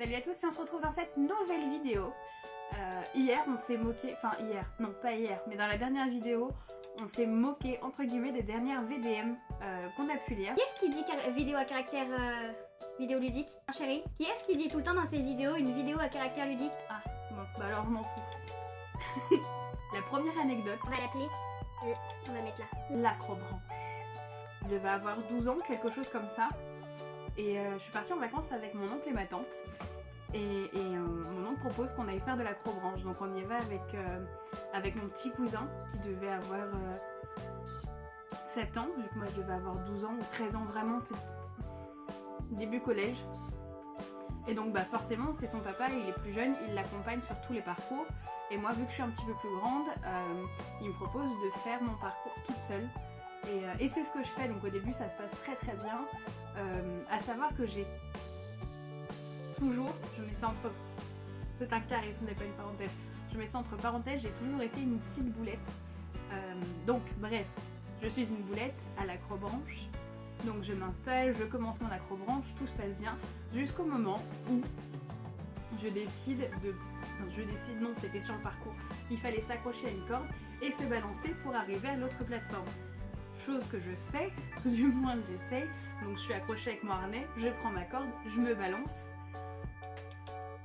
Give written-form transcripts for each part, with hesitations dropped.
Salut à tous et on se retrouve dans cette nouvelle vidéo. Hier on s'est moqué, enfin hier, non pas hier, mais dans la dernière vidéo, on s'est moqué entre guillemets des dernières VDM qu'on a pu lire. Qui est-ce qui dit vidéo à caractère vidéoludique, hein, chérie? Qui est-ce qui dit tout le temps dans ses vidéos une vidéo à caractère ludique? Ah, bon, bah alors je m'en fous. La première anecdote. On va l'appeler, on va mettre là. L'acrobranche. Il devait avoir 12 ans, quelque chose comme ça. Et je suis partie en vacances avec mon oncle et ma tante. Et mon oncle propose qu'on aille faire de l'acrobranche. Donc on y va avec mon petit cousin qui devait avoir 7 ans. Vu que moi je devais avoir 12 ans ou 13 ans, vraiment c'est début collège. Et donc bah forcément c'est son papa, il est plus jeune, il l'accompagne sur tous les parcours. Et moi vu que je suis un petit peu plus grande, il me propose de faire mon parcours toute seule. Et c'est ce que je fais, donc au début ça se passe très très bien. À savoir que j'ai toujours, je mets ça entre, c'est un carré, ce n'est pas une parenthèse, je mets ça entre parenthèses, j'ai toujours été une petite boulette. Donc bref, je suis une boulette à l'acrobranche, donc je m'installe, je commence mon acrobranche, tout se passe bien, jusqu'au moment où je décide, non, c'était sur le parcours, il fallait s'accrocher à une corde et se balancer pour arriver à l'autre plateforme. Chose que je fais, ou du moins j'essaye, donc je suis accrochée avec mon harnais, je prends ma corde, je me balance,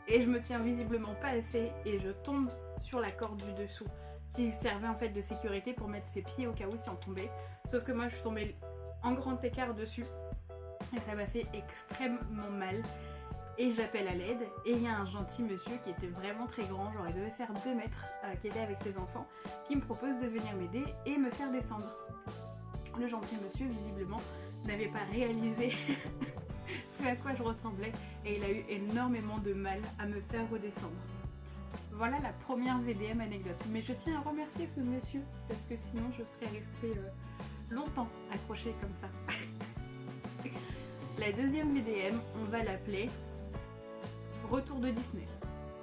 et je me tiens visiblement pas assez, et je tombe sur la corde du dessous, qui servait en fait de sécurité pour mettre ses pieds au cas où si on tombait, sauf que moi je suis tombée en grand écart dessus, et ça m'a fait extrêmement mal, et j'appelle à l'aide, et il y a un gentil monsieur qui était vraiment très grand, genre il devait faire 2 mètres, qui était avec ses enfants, qui me propose de venir m'aider et me faire descendre. Le gentil monsieur, visiblement, n'avait pas réalisé ce à quoi je ressemblais et il a eu énormément de mal à me faire redescendre. Voilà la première VDM anecdote. Mais je tiens à remercier ce monsieur parce que sinon je serais restée longtemps accrochée comme ça. La deuxième VDM, on va l'appeler Retour de Disney.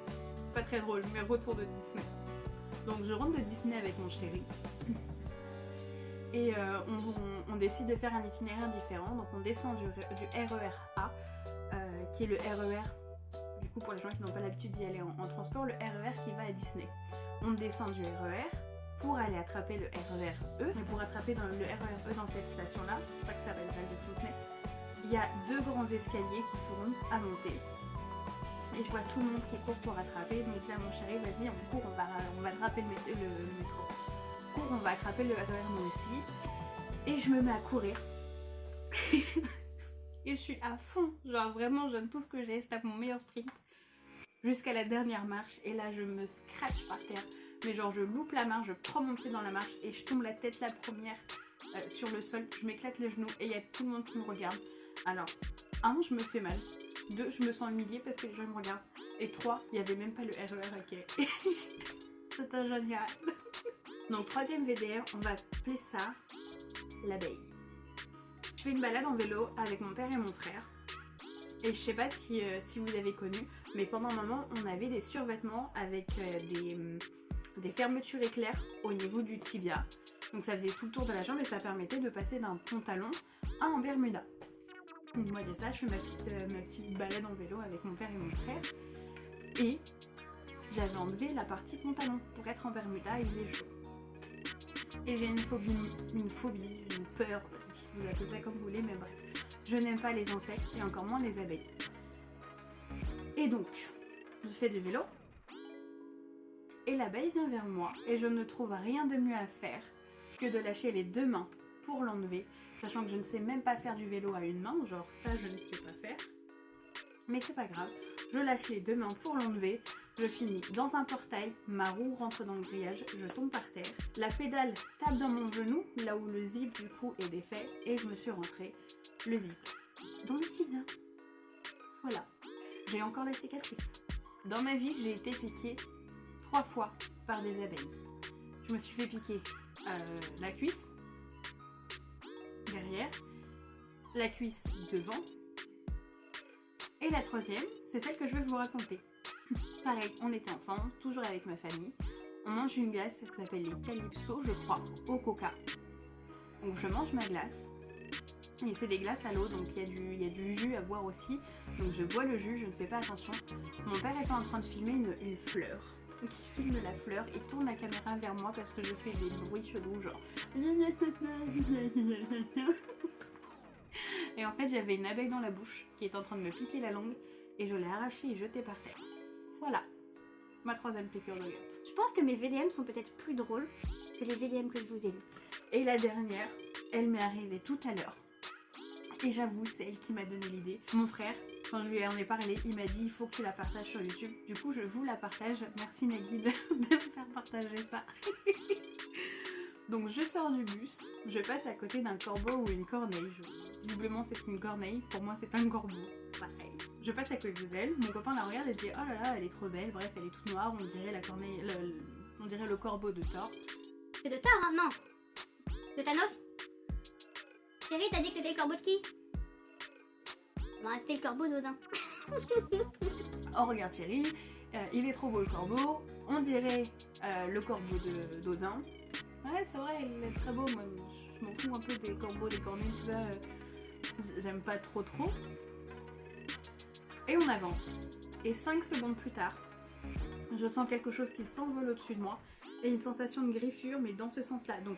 C'est pas très drôle, mais Retour de Disney. Donc je rentre de Disney avec mon chéri. Et on décide de faire un itinéraire différent, donc on descend du RER A, qui est le RER, du coup pour les gens qui n'ont pas l'habitude d'y aller en transport, le RER qui va à Disney. On descend du RER pour aller attraper le RER E, mais pour attraper le RER E dans cette station-là, je crois que ça s'appelle Val de Fontenay, il y a 2 grands escaliers qui tournent à monter. Et je vois tout le monde qui court pour attraper, donc je dis à mon chéri, vas-y on court, on va attraper le métro. On va attraper le RER nous aussi et je me mets à courir et je suis à fond, genre vraiment je donne tout ce que j'ai, je tape mon meilleur sprint jusqu'à la dernière marche et là je me scratch par terre, mais genre je loupe la marche, je prends mon pied dans la marche et je tombe la tête la première sur le sol, je m'éclate les genoux et il y a tout le monde qui me regarde. Alors 1, je me fais mal, 2, je me sens humiliée parce que les gens me regardent et 3, il n'y avait même pas le RER à quai. C'était génial. Donc 3ème VDR, on va appeler ça l'abeille. Je fais une balade en vélo avec mon père et mon frère. Et je sais pas si vous avez connu, mais pendant un moment on avait des survêtements avec des fermetures éclairs au niveau du tibia. Donc ça faisait tout le tour de la jambe et ça permettait de passer d'un pantalon à un bermuda. Donc moi j'ai ça, je fais ma petite balade en vélo avec mon père et mon frère. Et j'avais enlevé la partie pantalon pour être en bermuda et il faisait chaud. Et j'ai une peur, vous appelez ça comme vous voulez, mais bref. Je n'aime pas les insectes et encore moins les abeilles. Et donc, je fais du vélo. Et l'abeille vient vers moi et je ne trouve rien de mieux à faire que de lâcher les 2 mains pour l'enlever. Sachant que je ne sais même pas faire du vélo à une main, genre ça je ne sais pas faire. Mais c'est pas grave, je lâche les 2 mains pour l'enlever. Je finis dans un portail, ma roue rentre dans le grillage, je tombe par terre. La pédale tape dans mon genou, là où le zip du coup est défait, et je me suis rentrée le zip dans le tibia. Voilà, j'ai encore la cicatrice. Dans ma vie, j'ai été piquée 3 fois par des abeilles. Je me suis fait piquer la cuisse, derrière, la cuisse devant, et la 3ème, c'est celle que je vais vous raconter. Pareil, on était enfants, toujours avec ma famille. On mange une glace, ça s'appelle les Calypso, je crois, au coca. Donc je mange ma glace. Et c'est des glaces à l'eau, donc il y a du jus à boire aussi. Donc je bois le jus, je ne fais pas attention. Mon père était en train de filmer une fleur. Donc il filme la fleur et tourne la caméra vers moi parce que je fais des bruits chelous, genre... Et en fait j'avais une abeille dans la bouche qui était en train de me piquer la langue et je l'ai arrachée et jetée par terre. Voilà, ma 3e piqûre de guêpe. Je pense que mes VDM sont peut-être plus drôles que les VDM que je vous ai dit. Et la dernière, elle m'est arrivée tout à l'heure. Et j'avoue, c'est elle qui m'a donné l'idée. Mon frère, quand je lui en ai parlé, il m'a dit il faut que tu la partages sur YouTube. Du coup, je vous la partage. Merci Nagui de me faire partager ça. Donc je sors du bus, je passe à côté d'un corbeau ou une corneille. Visiblement c'est une corneille, pour moi c'est un corbeau, c'est pareil. Je passe à côté d'elle, mon copain la regarde et dit oh là là elle est trop belle, bref elle est toute noire, on dirait la corneille, on dirait le corbeau de Thor. C'est de Thor, hein? Non. De Thanos? Thierry, t'as dit que c'était le corbeau de qui? Bon, c'était le corbeau d'Odin. Oh regarde Thierry, il est trop beau le corbeau, on dirait le corbeau d'Odin. Ouais c'est vrai, il est très beau, moi je m'en fous un peu des corbeaux, des corneilles, tout ça, j'aime pas trop. Et on avance, et 5 secondes plus tard, je sens quelque chose qui s'envole au-dessus de moi, et une sensation de griffure, mais dans ce sens-là, donc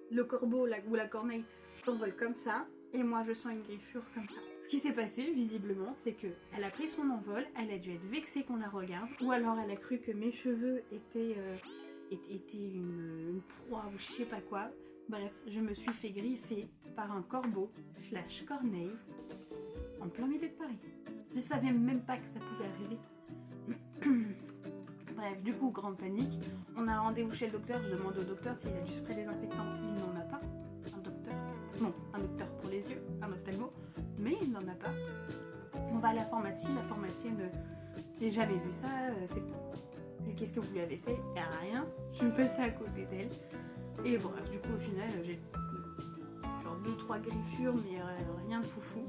le corbeau ou la corneille s'envole comme ça, et moi je sens une griffure comme ça. Ce qui s'est passé, visiblement, c'est que elle a pris son envol, elle a dû être vexée qu'on la regarde, ou alors elle a cru que mes cheveux étaient une proie ou je sais pas quoi. Bref, je me suis fait griffer par un corbeau / corneille en plein milieu de Paris. Je savais même pas que ça pouvait arriver. Bref, du coup, grande panique. On a rendez-vous chez le docteur, je demande au docteur s'il a du spray désinfectant. Il n'en a pas. Un docteur. Non, un docteur pour les yeux, un ophtalmo. Mais il n'en a pas. On va à la pharmacienne, j'ai jamais vu ça, qu'est-ce que vous lui avez fait? Et rien, je suis passée à côté d'elle. Et bref, du coup au final j'ai genre 2-3 griffures, mais rien de foufou.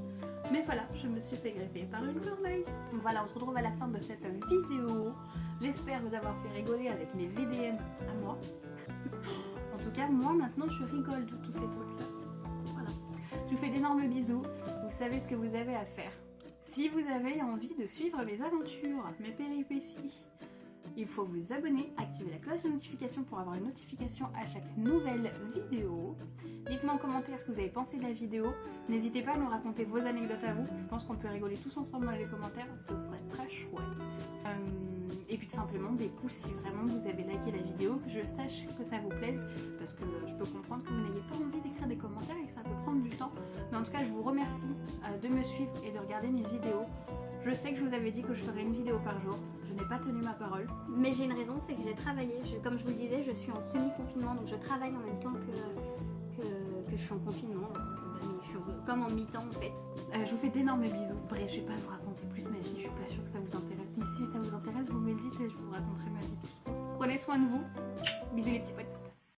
Mais voilà, je me suis fait greffer par une corneille. Donc voilà, on se retrouve à la fin de cette vidéo. J'espère vous avoir fait rigoler avec mes VDM à moi. En tout cas, moi maintenant je rigole de tous ces trucs là. Voilà. Je vous fais d'énormes bisous. Vous savez ce que vous avez à faire. Si vous avez envie de suivre mes aventures, mes péripéties, il faut vous abonner, activer la cloche de notification pour avoir une notification à chaque nouvelle vidéo. Dites-moi en commentaire ce que vous avez pensé de la vidéo. N'hésitez pas à nous raconter vos anecdotes à vous. Je pense qu'on peut rigoler tous ensemble dans les commentaires, ce serait très chouette. Et puis tout simplement des pouces si vraiment vous avez liké la vidéo, que je sache que ça vous plaise, parce que je peux comprendre que vous n'ayez pas envie d'écrire des commentaires et que ça peut prendre du temps. Mais en tout cas, je vous remercie de me suivre et de regarder mes vidéos. Je sais que je vous avais dit que je ferais une vidéo par jour, je n'ai pas tenu ma parole. Mais j'ai une raison, c'est que j'ai travaillé. Comme je vous le disais, je suis en semi-confinement, donc je travaille en même temps que je suis en confinement. Je suis comme en mi-temps en fait. Je vous fais d'énormes bisous. Bref, je vais pas vous raconter plus ma vie, je suis pas sûre que ça vous intéresse. Mais si ça vous intéresse, vous me le dites et je vous raconterai ma vie. Prenez soin de vous. Bisous les petits potes.